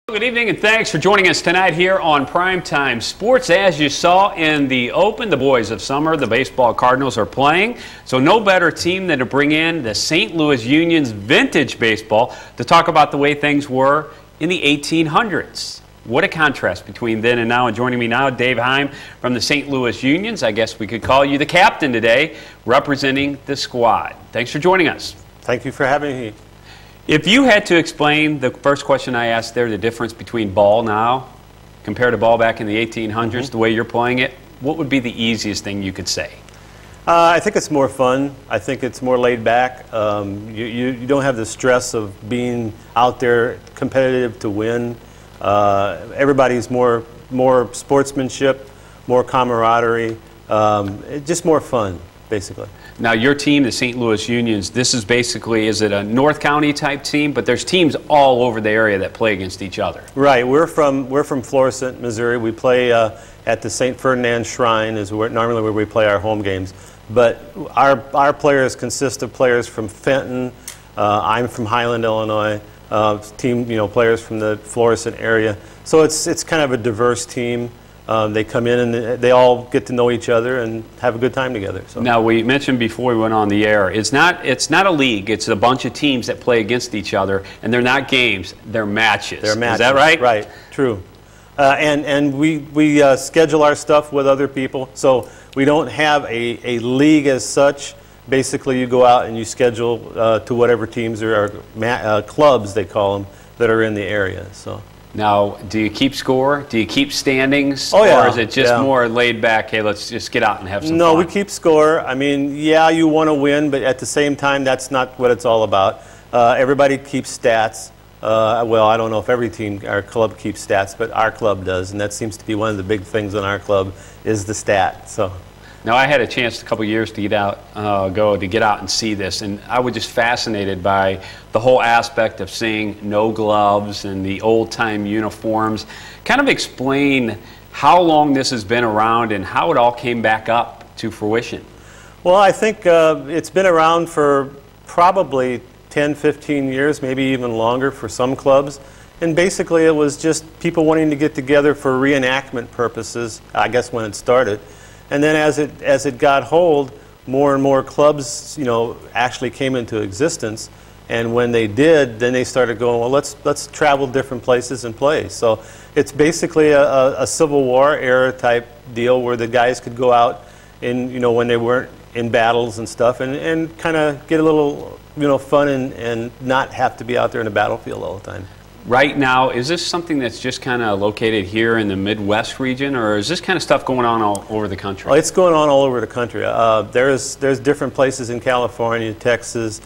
Good evening and thanks for joining us tonight here on Primetime Sports. As you saw in the Open, the boys of summer, the baseball Cardinals are playing. So no better team than to bring in the St. Louis Union's vintage baseball to talk about the way things were in the 1800s. What a contrast between then and now. And joining me now, Dave Heim from the St. Louis Unions. I guess we could call you the captain today, representing the squad. Thanks for joining us. Thank you for having me. If you had to explain the first question I asked there, the difference between ball now compared to ball back in the 1800s, the way you're playing it, what would be the easiest thing you could say? I think it's more fun. I think it's more laid back. You don't have the stress of being out there competitive to win. Everybody's more sportsmanship, more camaraderie, just more fun, basically. Now, your team, the St. Louis Unions, this is basically, is it a North County type team? But there's teams all over the area that play against each other. Right. We're from Florissant, Missouri. We play at the St. Ferdinand Shrine, is normally where we play our home games. But our players consist of players from Fenton. I'm from Highland, Illinois. Players from the Florissant area. So it's kind of a diverse team. They come in and they all get to know each other and have a good time together. So. Now, we mentioned before we went on the air, it's not a league. It's a bunch of teams that play against each other, and they're not games. They're matches. They're matches. Is that right? Right. True. And we schedule our stuff with other people, so we don't have a league as such. Basically, you go out and you schedule to whatever teams or clubs, they call them, that are in the area. So. Now, do you keep score? Do you keep standings? Oh, yeah. Or is it just more laid back, hey, let's just get out and have some fun? No, we keep score. I mean, yeah, you want to win, but at the same time, that's not what it's all about. Everybody keeps stats. Well, I don't know if every team, our club keeps stats, but our club does, and that seems to be one of the big things in our club is the stat. So. Now, I had a chance a couple years to get out and see this, and I was just fascinated by the whole aspect of seeing no gloves and the old-time uniforms. Kind of explain how long this has been around and how it all came back up to fruition. Well, I think it's been around for probably 10, 15 years, maybe even longer for some clubs. And basically, it was just people wanting to get together for reenactment purposes, I guess, when it started. And then as it got hold, more and more clubs, actually came into existence. And when they did, then they started going, well, let's travel different places and play. So it's basically a Civil War era type deal where the guys could go out in, when they weren't in battles and stuff, and kind of get a little, fun and not have to be out there in the battlefield all the time. Right now, is this something that's just kind of located here in the Midwest region, or is this kind of stuff going on all over the country? Oh, it's going on all over the country. There's different places in California, Texas.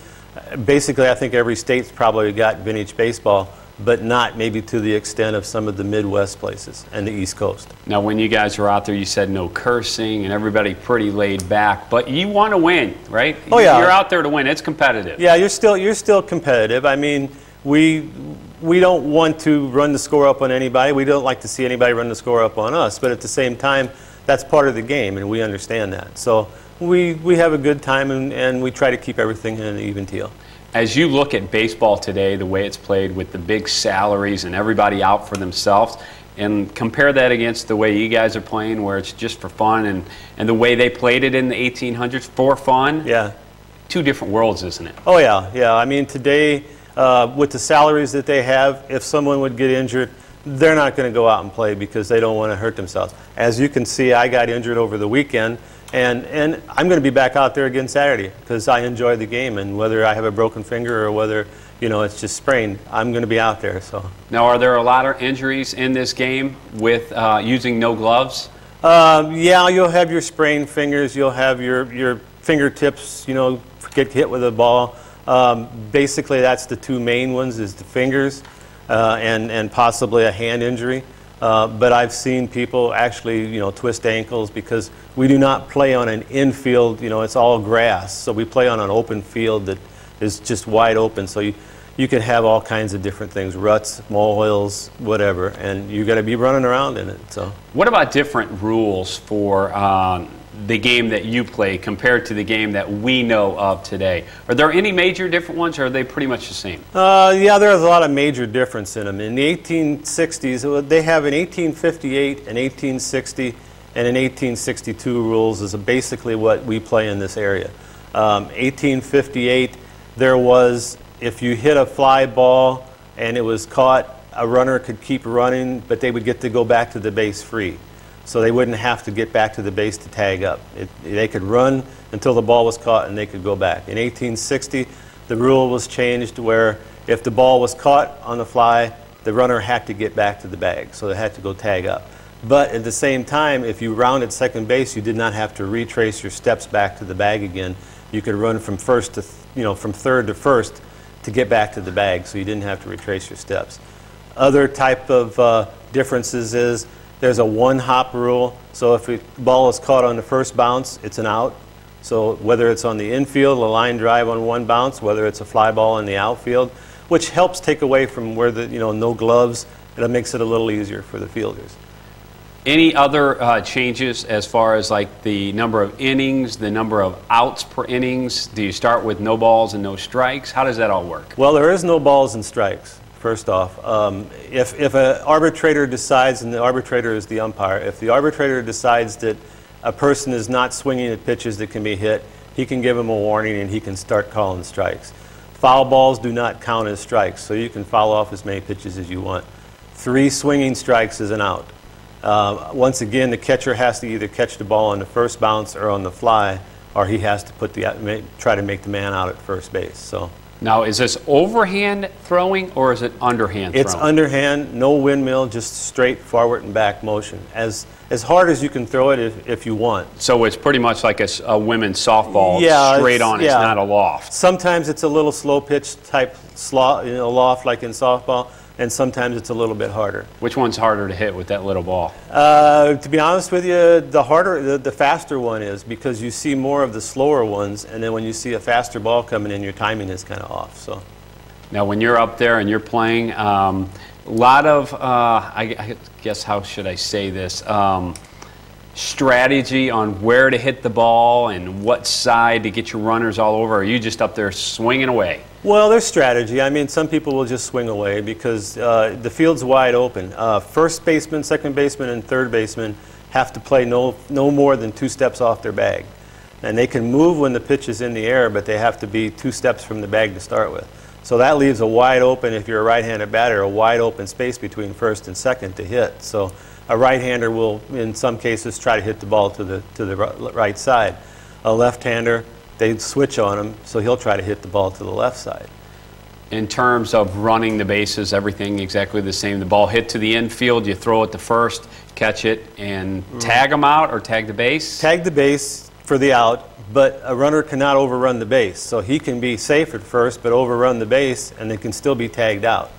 Basically, I think every state's probably got vintage baseball, but not maybe to the extent of some of the Midwest places and the East Coast. Now, when you guys were out there, you said no cursing and everybody pretty laid back, but you want to win, right? Oh, yeah. You're out there to win. It's competitive. Yeah, you're still competitive. I mean, we don't want to run the score up on anybody. We don't like to see anybody run the score up on us. But at the same time, that's part of the game, and we understand that. So we have a good time, and we try to keep everything in an even keel. As you look at baseball today, the way it's played with the big salaries and everybody out for themselves, and compare that against the way you guys are playing, where it's just for fun, and the way they played it in the 1800s for fun. Yeah. Two different worlds, isn't it? Oh, yeah. Yeah. I mean, today, with the salaries that they have, if someone would get injured, they're not going to go out and play because they don't want to hurt themselves. As you can see, I got injured over the weekend, and I'm going to be back out there again Saturday because I enjoy the game, and whether I have a broken finger or whether it's just sprained, I'm going to be out there. So now, are there a lot of injuries in this game with using no gloves? Yeah, you'll have your sprained fingers, you'll have your fingertips, get hit with a ball. Basically, that's the two main ones, is the fingers and possibly a hand injury. But I've seen people actually, twist ankles because we do not play on an infield, it's all grass. So we play on an open field that is just wide open. So you can have all kinds of different things, ruts, molehills, whatever, and you got to be running around in it. So. What about different rules for the game that you play compared to the game that we know of today? Are there any major different ones, or are they pretty much the same? Yeah, there's a lot of major difference in them. In the 1860s, they have an 1858, an 1860, and an 1862 rules is basically what we play in this area. 1858, there was, if you hit a fly ball and it was caught, a runner could keep running, but they would get to go back to the base free. So they wouldn't have to get back to the base to tag up. They could run until the ball was caught and they could go back. In 1860, the rule was changed where if the ball was caught on the fly, the runner had to get back to the bag, so they had to go tag up. But at the same time, if you rounded second base, you did not have to retrace your steps back to the bag again. You could run from first to, from third to first to get back to the bag, so you didn't have to retrace your steps. Other type of differences is there's a one-hop rule, so if the ball is caught on the first bounce, it's an out. So whether it's on the infield, a line drive on one bounce, whether it's a fly ball in the outfield, which helps take away from where the, no gloves, it makes it a little easier for the fielders. Any other changes as far as like the number of innings, the number of outs per innings? Do you start with no balls and no strikes? How does that all work? Well, there is no balls and strikes. First off, if an arbitrator decides, and the arbitrator is the umpire, if the arbitrator decides that a person is not swinging at pitches that can be hit, he can give him a warning and he can start calling strikes. Foul balls do not count as strikes, so you can foul off as many pitches as you want. 3 swinging strikes is an out. Once again, the catcher has to either catch the ball on the first bounce or on the fly, or he has to try to make the man out at first base. So. Now, is this overhand throwing or is it underhand throwing? It's underhand, no windmill, just straight forward and back motion. As hard as you can throw it if you want. So it's pretty much like a women's softball, straight on, it's not a loft. Sometimes it's a little slow pitch type loft like in softball, and sometimes it's a little bit harder. Which one's harder to hit with that little ball? To be honest with you, the faster one is, because you see more of the slower ones, and then when you see a faster ball coming in, your timing is kind of off. So, now when you're up there and you're playing, a lot of, I guess, how should I say this? Strategy on where to hit the ball and what side to get your runners all over? Or are you just up there swinging away? Well, there's strategy. I mean, some people will just swing away because the field's wide open. First baseman, second baseman, and third baseman have to play no more than 2 steps off their bag. And they can move when the pitch is in the air, but they have to be 2 steps from the bag to start with. So that leaves a wide open, if you're a right-handed batter, a wide open space between first and second to hit. So a right-hander will, in some cases, try to hit the ball to the right side. A left-hander, they switch on him, so he'll try to hit the ball to the left side. In terms of running the bases, everything exactly the same. The ball hit to the infield, you throw it to first, catch it, and tag them out or tag the base? Tag the base for the out, but a runner cannot overrun the base. So he can be safe at first, but overrun the base, and they can still be tagged out.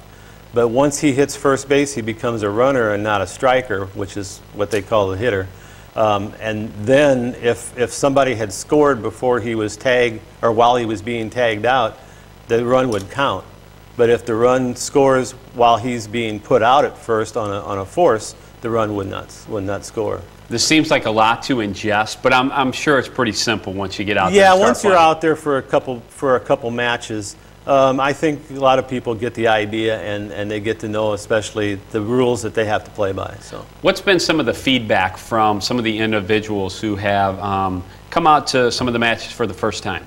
But once he hits first base, he becomes a runner and not a striker, which is what they call the hitter. And then if somebody had scored before he was tagged, or while he was being tagged out, the run would count. But if the run scores while he's being put out at first on a force, the run would not score. This seems like a lot to ingest, but I'm sure it's pretty simple once you get out there. Yeah, once you're out there for a couple matches, I think a lot of people get the idea and they get to know, especially the rules that they have to play by. So, what's been some of the feedback from some of the individuals who have come out to some of the matches for the first time?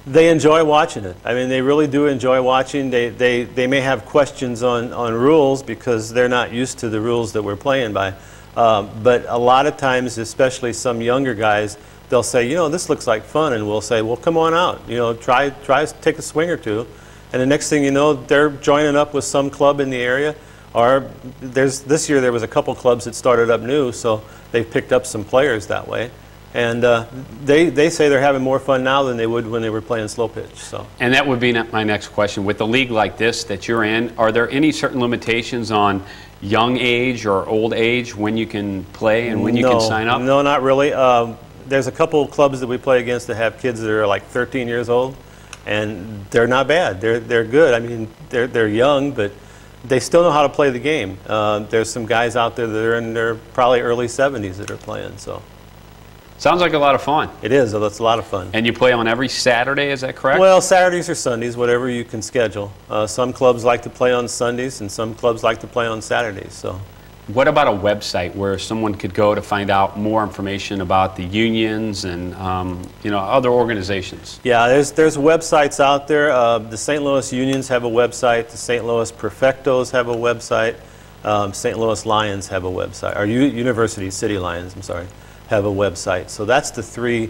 They enjoy watching it. I mean, they really do enjoy watching. They may have questions on rules because they're not used to the rules that we're playing by. But a lot of times, especially some younger guys, they'll say, this looks like fun, and we'll say, well, come on out, try take a swing or two, and the next thing you know, they're joining up with some club in the area, or this year there was a couple clubs that started up new, so they've picked up some players that way, and they say they're having more fun now than they would when they were playing slow pitch. So. And that would be my next question. With a league like this that you're in, are there any certain limitations on young age or old age when you can play and when you can sign up? No, not really. There's a couple of clubs that we play against that have kids that are like 13 years old, and they're not bad. They're good. I mean, they're young, but they still know how to play the game. There's some guys out there that are in their probably early 70s that are playing. So Sounds like a lot of fun. It is. It's a lot of fun. And you play on every Saturday, is that correct? Well, Saturdays or Sundays, whatever you can schedule. Some clubs like to play on Sundays, and some clubs like to play on Saturdays. So, what about a website where someone could go to find out more information about the unions and other organizations? Yeah, there's websites out there. The St. Louis Unions have a website. The St. Louis Perfectos have a website. St. Louis Lions have a website. Or University City Lions, I'm sorry, have a website. So that's the three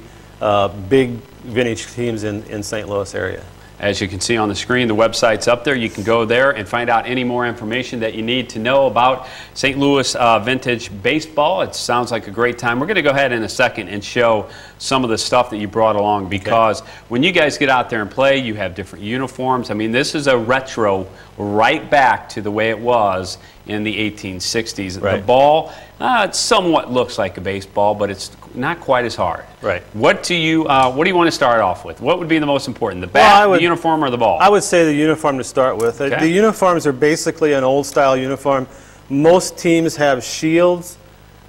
big vintage teams in St. Louis area. As you can see on the screen, the website's up there. You can go there and find out any more information that you need to know about St. Louis vintage baseball. It sounds like a great time. We're going to go ahead in a second and show some of the stuff that you brought along, because when you guys get out there and play, you have different uniforms. I mean, this is a retro right back to the way it was in the 1860s. Right. The ball, it somewhat looks like a baseball, but it's not quite as hard. Right. What do you want to start off with? What would be the most important, the bat, the uniform, or the ball? I would say the uniform to start with. Okay. The uniforms are basically an old-style uniform. Most teams have shields.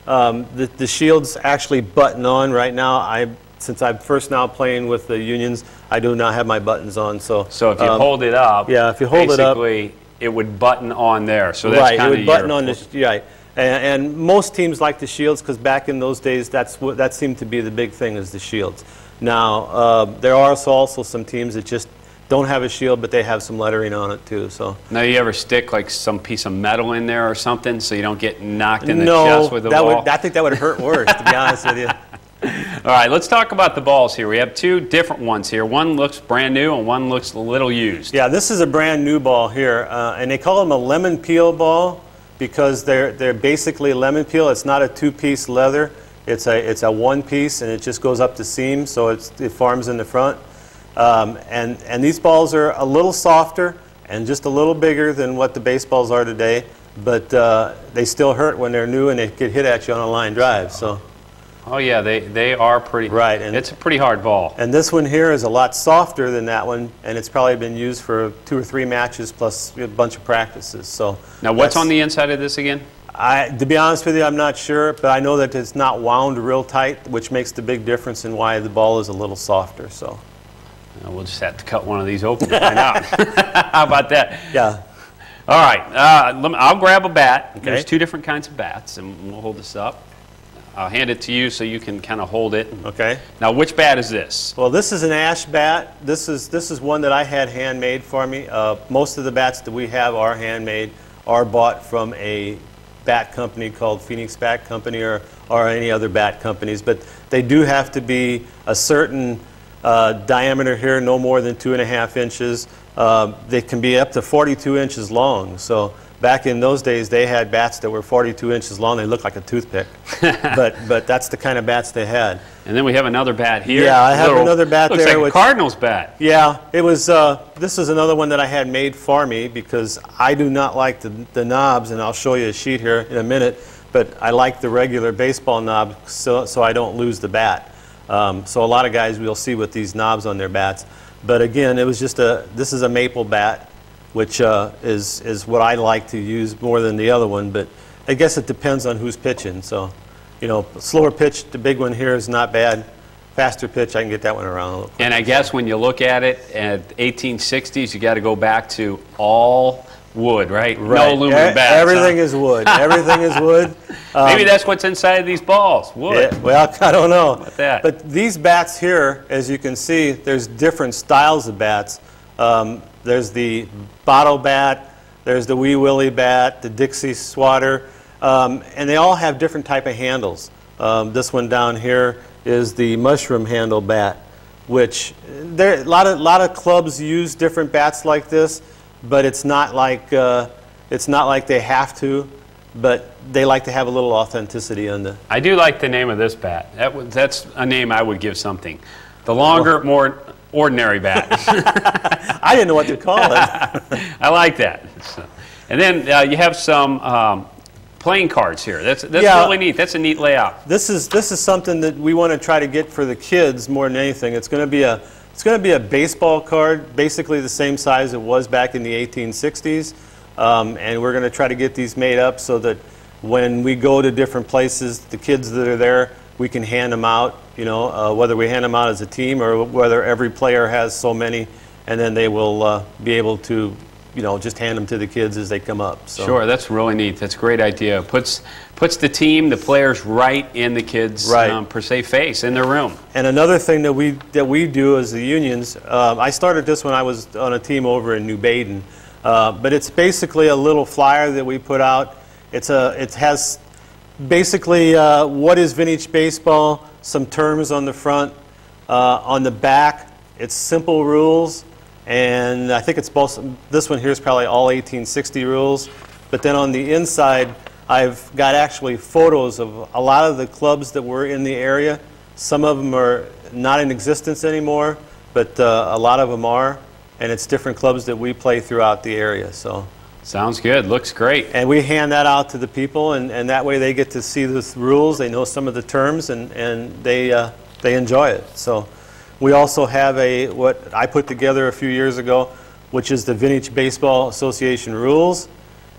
The shields actually button on right now. Since I'm first now playing with the unions, I do not have my buttons on. So if you hold it up, yeah, if you hold it up, basically it would button on there. So that's right, kind it of would button on the right. And most teams like the shields, because back in those days, that seemed to be the big thing, is the shields. Now, there are also some teams that just don't have a shield, but they have some lettering on it too. So now, you ever stick like some piece of metal in there or something so you don't get knocked in the chest with the ball? I think that would hurt worse, to be honest with you. All right, let's talk about the balls here. We have two different ones here. One looks brand new and one looks a little used. Yeah, this is a brand new ball here, and they call them a lemon peel ball because they're basically lemon peel. It's not a two-piece leather. It's a one-piece, and it just goes up the seam, so it forms in the front. And these balls are a little softer and just a little bigger than what the baseballs are today, but they still hurt when they're new and they get hit at you on a line drive. So. Oh yeah, they are pretty. Right, and it's a pretty hard ball. And this one here is a lot softer than that one, and it's probably been used for 2 or 3 matches plus a bunch of practices. So now, what's on the inside of this again? To be honest with you, I'm not sure, but I know that it's not wound real tight, which makes the big difference in why the ball is a little softer. So we'll just have to cut one of these open to find out. How about that? Yeah. All right, I'll grab a bat. Okay. There's 2 different kinds of bats, and we'll hold this up. I'll hand it to you so you can kind of hold it. Okay. Now, which bat is this? Well, this is an ash bat. This is one that I had handmade for me. Most of the bats that we have are handmade, are bought from a bat company called Phoenix Bat Company or any other bat companies. But they do have to be a certain diameter here, no more than 2.5 inches. They can be up to 42 inches long. So back in those days, they had bats that were 42 inches long. They looked like a toothpick. but that's the kind of bats they had. And then we have another bat here. Yeah, I have another bat looks there. Looks like a Cardinals bat. Yeah, it was. This is another one that I had made for me because I do not like the knobs, and I'll show you a sheet here in a minute. But I like the regular baseball knob so I don't lose the bat. So a lot of guys we'll see with these knobs on their bats. But again, it was just this is a maple bat, which is what I like to use more than the other one. But I guess it depends on who's pitching. So, slower pitch, the big one here is not bad. Faster pitch, I can get that one around a little quicker. And I guess when you look at it at 1860s, you got to go back to all wood, right? No aluminum bats. Everything is wood. Everything is wood. Maybe that's what's inside these balls, wood. Yeah, well, I don't know. How about that? But these bats here, as you can see, there's different styles of bats. There's the bottle bat, there's the Wee Willie bat, the Dixie swatter, and they all have different type of handles. This one down here is the mushroom handle bat, which a lot of clubs use different bats like this, but it's not like they have to, but they like to have a little authenticity on the. I do like the name of this bat. That's a name I would give something. The longer, more ordinary bat. I didn't know what to call it. I like that. And then you have some playing cards here. That's really neat. That's a neat layout. This is something that we want to try to get for the kids more than anything. It's going to be a baseball card, basically the same size it was back in the 1860s, and we're going to try to get these made up so that when we go to different places, the kids that are there, we can hand them out, you know, whether we hand them out as a team or whether every player has so many, and then they will be able to, you know, just hand them to the kids as they come up. So. Sure, that's really neat. That's a great idea. Puts the team, the players, right in the kids' per se face in their room. And another thing that we do as the unions, I started this when I was on a team over in New Baden, but it's basically a little flyer that we put out. It has basically what is vintage baseball, some terms on the front, on the back. It's simple rules. And I think it's both, this one here is probably all 1860 rules. But then on the inside, I've got actually photos of a lot of the clubs that were in the area. Some of them are not in existence anymore, but a lot of them are. And it's different clubs that we play throughout the area. So sounds good. Looks great. And we hand that out to the people, and that way they get to see the rules. They know some of the terms, and they enjoy it. So. We also have what I put together a few years ago, which is the Vintage Baseball Association rules.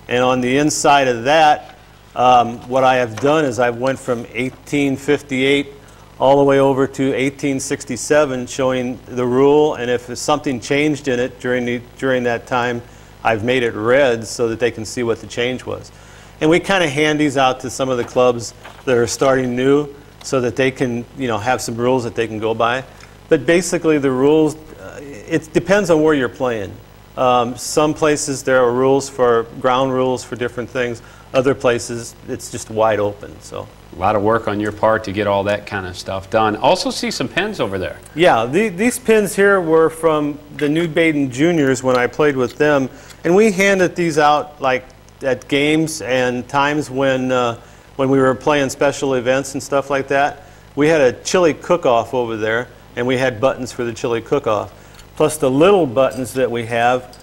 And on the inside of that, what I have done is I've went from 1858 all the way over to 1867, showing the rule. And if something changed in it during that time, I've made it red so that they can see what the change was. And we kind of hand these out to some of the clubs that are starting new, so that they can, you know, have some rules that they can go by. But basically the rules, it depends on where you're playing. Some places there are rules ground rules for different things. Other places it's just wide open. So a lot of work on your part to get all that kind of stuff done. Also see some pins over there. Yeah, these pins here were from the New Baden Juniors when I played with them. And we handed these out like at games and times when we were playing special events and stuff like that. We had a chili cook-off over there. And we had buttons for the chili cook-off. Plus the little buttons that we have,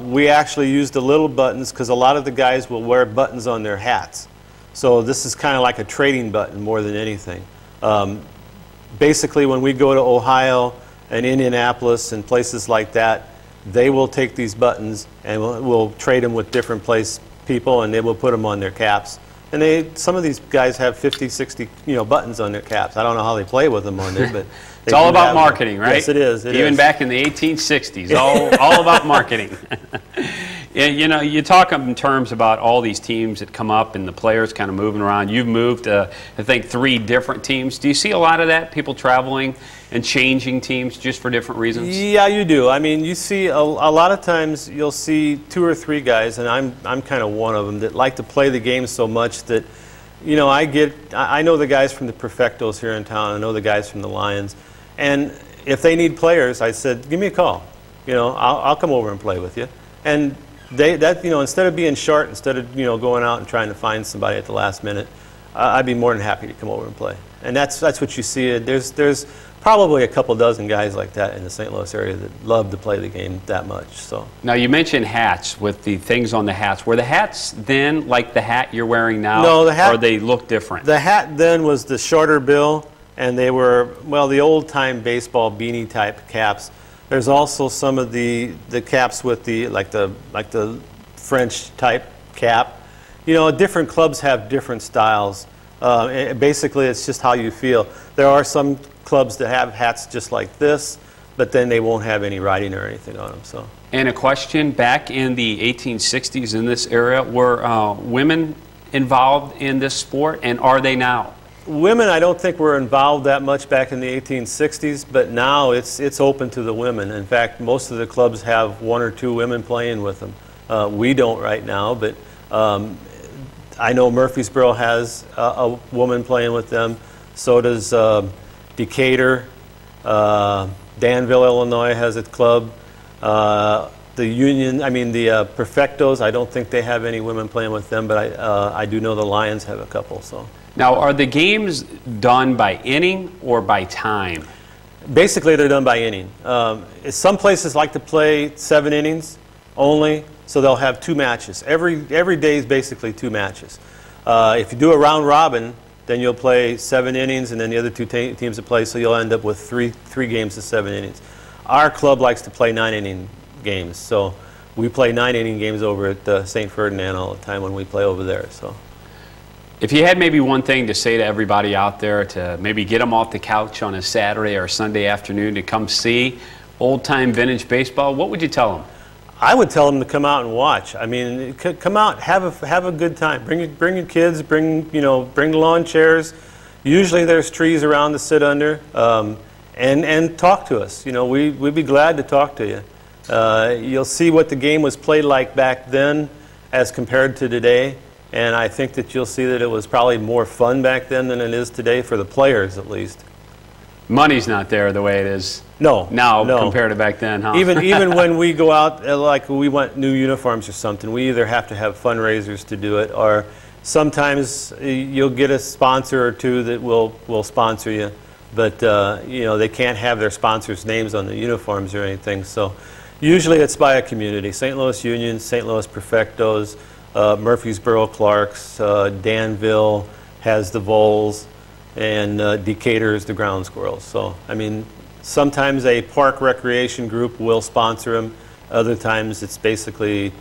we actually use the little buttons because a lot of the guys will wear buttons on their hats. So this is kind of like a trading button more than anything. Basically when we go to Ohio and Indianapolis and places like that, they will take these buttons and we'll trade them with different people, and they will put them on their caps. And some of these guys have 50, 60, you know, buttons on their caps. I don't know how they play with them on there, but it's all about marketing, right? Yes, it is. Even back in the 1860s, all about marketing. And, you know, you talk in terms about all these teams that come up and the players kind of moving around. You've moved, I think, 3 different teams. Do you see a lot of that, people traveling and changing teams just for different reasons? Yeah, you do. I mean, you see a lot of times you'll see 2 or 3 guys, and I'm kind of one of them, that like to play the game so much that, you know, I know the guys from the Perfectos here in town. I know the guys from the Lions. And if they need players, I said, give me a call. You know, I'll come over and play with you. And you know, instead of being short, instead of, you know, going out and trying to find somebody at the last minute, I'd be more than happy to come over and play. And that's what you see. There's probably a couple dozen guys like that in the St. Louis area that love to play the game that much. So now you mentioned hats with the things on the hats. Were the hats then like the hat you're wearing now? No, the hat, or they look different? The hat then was the shorter bill, and they were, well, the old-time baseball beanie type caps. There's also some of the caps with the like the French type cap. You know, different clubs have different styles. Basically, it's just how you feel. There are some clubs that have hats just like this, but then they won't have any writing or anything on them. So. And a question: back in the 1860s, in this era, were women involved in this sport, and are they now? Women, I don't think were involved that much back in the 1860s, but now it's open to the women. In fact, most of the clubs have 1 or 2 women playing with them. We don't right now, but I know Murfreesboro has a woman playing with them. So does Decatur. Danville, Illinois has a club. The Perfectos, I don't think they have any women playing with them, but I do know the Lions have a couple. So. Now, are the games done by inning or by time? Basically, they're done by inning. Some places like to play 7 innings only, so they'll have 2 matches. Every day is basically 2 matches. If you do a round robin, then you'll play 7 innings, and then the other 2 teams will play, so you'll end up with three games of 7 innings. Our club likes to play 9-inning games, so we play 9-inning games over at St. Ferdinand all the time when we play over there. So. If you had maybe one thing to say to everybody out there to maybe get them off the couch on a Saturday or Sunday afternoon to come see old-time vintage baseball, what would you tell them? I would tell them to come out and watch. I mean, come out, have a good time. Bring your kids. Bring lawn chairs. Usually there's trees around to sit under, and talk to us. You know, we'd be glad to talk to you. You'll see what the game was played like back then as compared to today, and I think that you'll see that it was probably more fun back then than it is today for the players, at least. Money's not there the way it is now compared to back then, huh? Even when we go out, like we want new uniforms or something, we either have to have fundraisers to do it, or sometimes you'll get a sponsor or two that will sponsor you, but you know, they can't have their sponsors' names on the uniforms or anything. So usually it's by a community: St. Louis Union, St. Louis Perfectos, Murfreesboro Clarks, Danville has the Vols, and Decatur is the Ground Squirrels. So, I mean, sometimes a park recreation group will sponsor them. Other times it's basically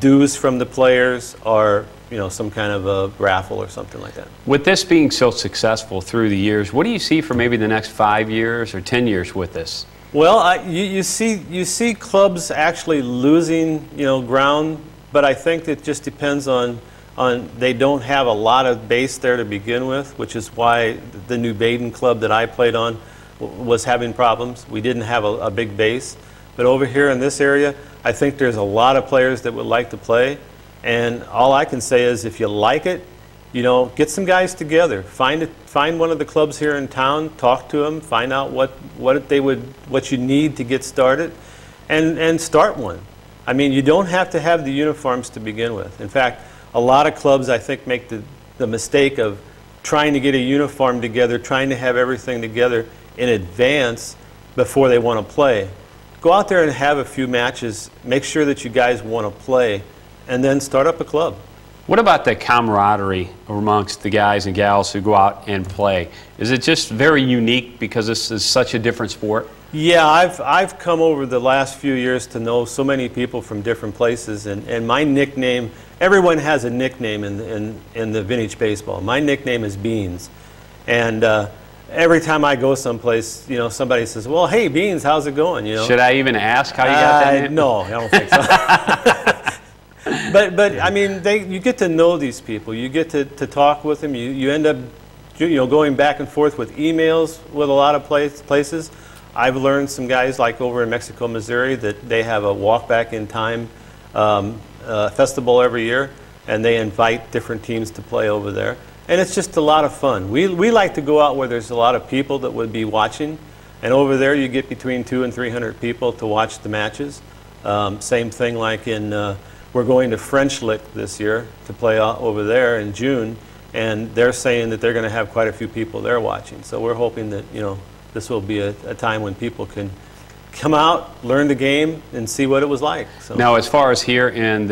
dues from the players, or some kind of a raffle or something like that. With this being so successful through the years, what do you see for maybe the next 5 years or 10 years with this? Well, you see clubs actually losing ground, but I think it just depends on they don't have a lot of base there to begin with, which is why the New Baden club that I played on was having problems. We didn't have a big base. But over here in this area, I think there's a lot of players that would like to play. And all I can say is, if you like it, get some guys together. Find one of the clubs here in town, talk to them, find out what you need to get started, and start one. I mean, you don't have to have the uniforms to begin with. In fact, a lot of clubs, I think, make the mistake of trying to get a uniform together, trying to have everything together in advance before they want to play. Go out there and have a few matches, make sure that you guys want to play, and then start up a club. What about the camaraderie amongst the guys and gals who go out and play? Is it just very unique because this is such a different sport? Yeah, I've come over the last few years to know so many people from different places, and my nickname, everyone has a nickname in the vintage baseball. My nickname is Beans, and every time I go someplace, somebody says, "Well, hey, Beans, how's it going?" Should I even ask how you got that name? No, I don't think so. But I mean, you get to know these people. You get to talk with them. You end up going back and forth with emails with a lot of places. I've learned some guys, like over in Mexico, Missouri, that they have a walk back in time festival every year, and they invite different teams to play over there. And it's just a lot of fun. We like to go out where there's a lot of people that would be watching, and over there you get between 200 and 300 people to watch the matches. Same thing like we're going to French Lick this year to play over there in June, and they're saying that they're going to have quite a few people there watching. So we're hoping that this will be a time when people can come out, learn the game, and see what it was like. So. Now, as far as here in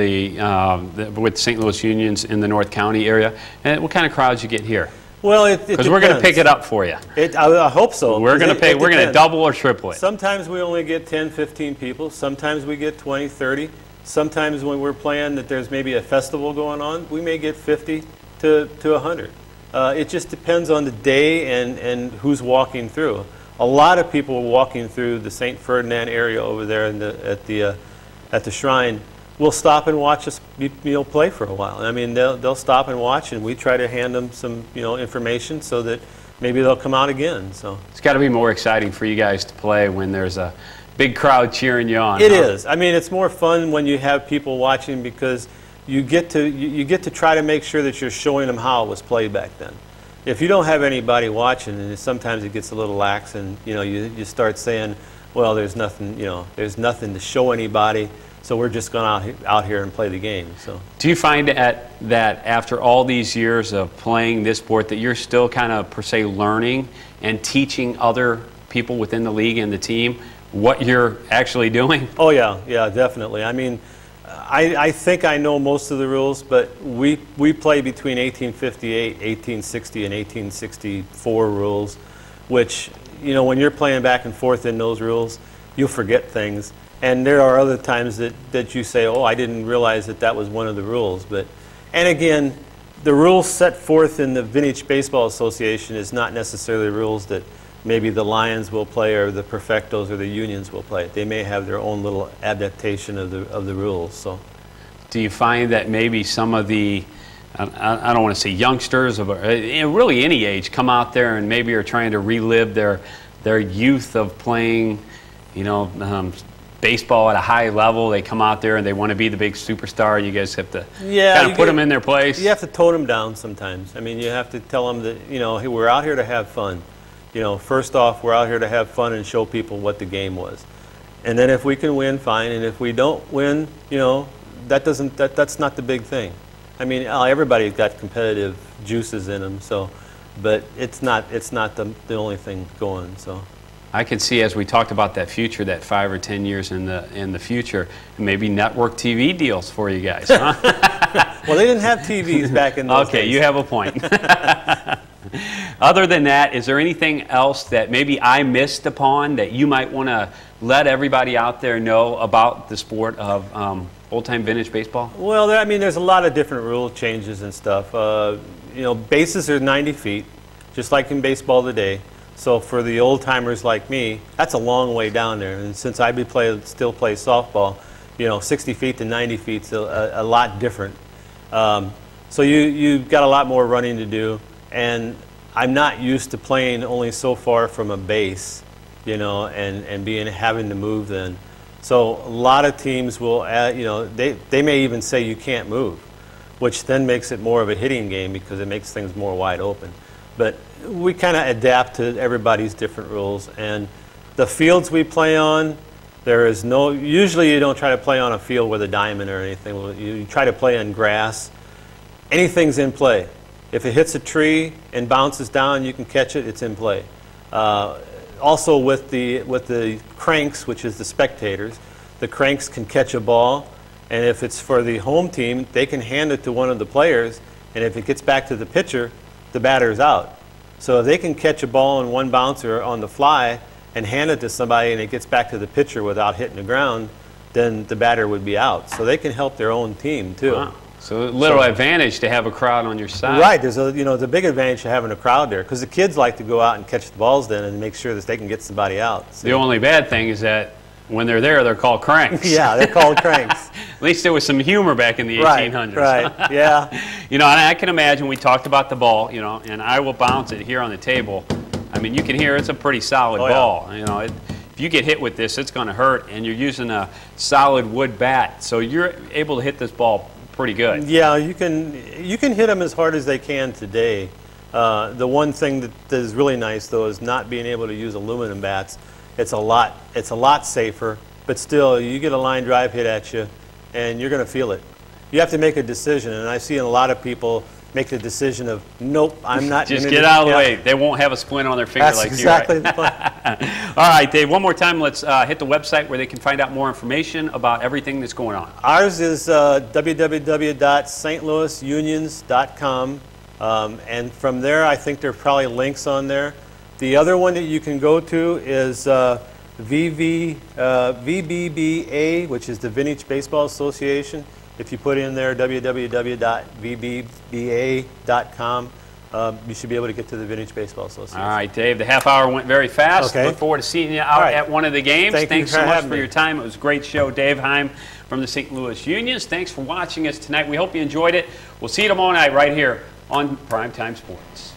with St. Louis Unions in the North County area, what kind of crowds you get here? Well, because we're going to pick it up for you. I hope so. We're going to double or triple it. Sometimes we only get 10, 15 people. Sometimes we get 20, 30. Sometimes when we're playing that there's maybe a festival going on, we may get 50 to 100. It just depends on the day and who's walking through. A lot of people walking through the St. Ferdinand area over there at the shrine will stop and watch us play for a while. I mean, they'll stop and watch, and we try to hand them some information so that maybe they'll come out again. So it's got to be more exciting for you guys to play when there's a big crowd cheering you on. It is. I mean, it's more fun when you have people watching, because you get to try to make sure that you're showing them how it was played back then. If you don't have anybody watching, and sometimes it gets a little lax, and you start saying, well, there's nothing to show anybody, so we're just going out here and play the game. So do you find that after all these years of playing this sport that you're still kind of per se learning and teaching other people within the league and the team what you're actually doing? Oh yeah, definitely. I mean, I think I know most of the rules, but we play between 1858, 1860, and 1864 rules, which, when you're playing back and forth in those rules, you'll forget things. And there are other times that you say, oh, I didn't realize that was one of the rules. And again, the rules set forth in the Vintage Baseball Association is not necessarily rules that maybe the Lions will play or the Perfectos or the Unions will play. They may have their own little adaptation of the rules. So, do you find that maybe some of the, I don't want to say youngsters, or really any age, come out there and maybe are trying to relive their youth of playing, you know, baseball at a high level? They come out there and they want to be the big superstar. You guys have to kind of put them in their place. You have to tone them down sometimes. I mean, you have to tell them that, you know, hey, we're out here to have fun. You know, first off, we're out here to have fun and show people what the game was. And then if we can win, fine. And if we don't win, you know, that's not the big thing. I mean, everybody's got competitive juices in them, so, but it's not the only thing going. So, I can see, as we talked about that future, that 5 or 10 years in the future, maybe network TV deals for you guys, huh? Well, they didn't have TVs back in those days. Okay, you have a point. Other than that, is there anything else that maybe I missed upon that you might want to let everybody out there know about the sport of old-time vintage baseball? Well, I mean, there's a lot of different rule changes and stuff. You know, bases are 90 feet, just like in baseball today. So for the old-timers like me, that's a long way down there. And since I still play softball, you know, 60 feet to 90 feet's a lot different. So you've got a lot more running to do. And I'm not used to playing only so far from a base, you know, and having to move then. So a lot of teams will, you know, they may even say you can't move, which then makes it more of a hitting game because it makes things more wide open. But we kind of adapt to everybody's different rules. And the fields we play on, there is no, usually you don't try to play on a field with a diamond or anything. You try to play on grass. Anything's in play. If it hits a tree and bounces down, you can catch it, it's in play. Also with the cranks, which is the spectators, the cranks can catch a ball, and if it's for the home team, they can hand it to one of the players, and if it gets back to the pitcher, the batter's out. So if they can catch a ball in one bouncer on the fly and hand it to somebody and it gets back to the pitcher without hitting the ground, then the batter would be out. So they can help their own team too. Wow. So a little advantage to have a crowd on your side. Right. There's a, you know, the big advantage to having a crowd there because the kids like to go out and catch the balls then and make sure that they can get somebody out. So. The only bad thing is that when they're there, they're called cranks. Yeah, they're called cranks. At least there was some humor back in the 1800s. Right, yeah. You know, and I can imagine we talked about the ball, you know, and I will bounce it here on the table. I mean, you can hear it's a pretty solid ball. Yeah. You know, if you get hit with this, it's going to hurt, and you're using a solid wood bat. So you're able to hit this ball pretty good. Yeah, you can hit them as hard as they can today. The one thing that is really nice, though, is not being able to use aluminum bats. It's a lot safer, but still, you get a line drive hit at you, and you're going to feel it. You have to make a decision, and I've seen a lot of people make the decision of, nope, I'm not. Just get out of the way. They won't have a splint on their finger like you. That's exactly the point. All right, Dave, one more time, let's hit the website where they can find out more information about everything that's going on. Ours is www.stlouisunions.com, and from there, I think there are probably links on there. The other one that you can go to is VBBA, which is the Vintage Baseball Association. If you put in there www.vbba.com, you should be able to get to the Vintage Baseball Association. All right, Dave, the half hour went very fast. Okay. Look forward to seeing you out at one of the games. Thanks so much for your time. It was a great show. Dave Heim from the St. Louis Unions. Thanks for watching us tonight. We hope you enjoyed it. We'll see you tomorrow night right here on Primetime Sports.